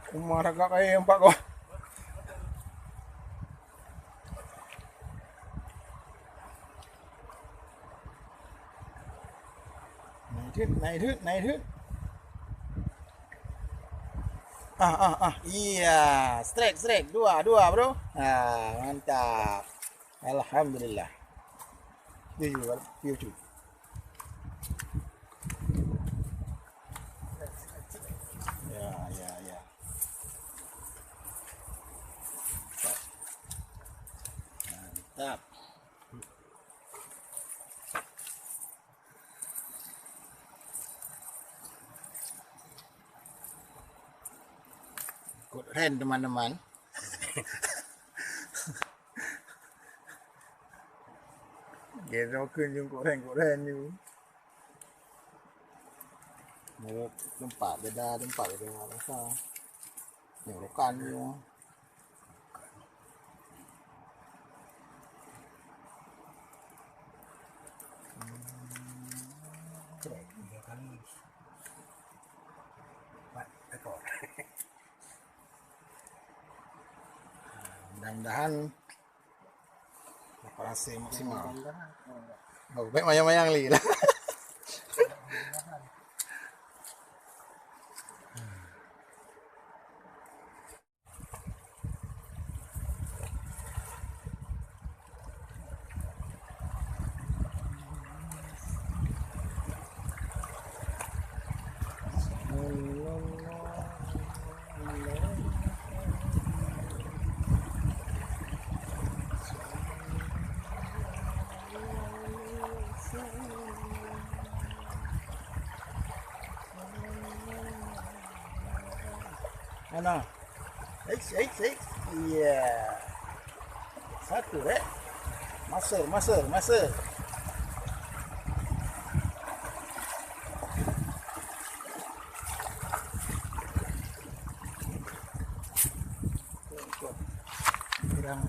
Rumah agak kaya empat kau. Naik dud. Iya, strike, dua bro. Mantap. Alhamdulillah. View. Ya. Mantap. Ikut ren teman-teman. Kita makan je kok ren je. Tempat beda rasa. Nyorokan je. Tiga kali 4 ekor. Mudah-mudahan dapat hasil maksimal. Baik mayang-mayang li lah. Mana? X. Iya. Satu Master. Kurang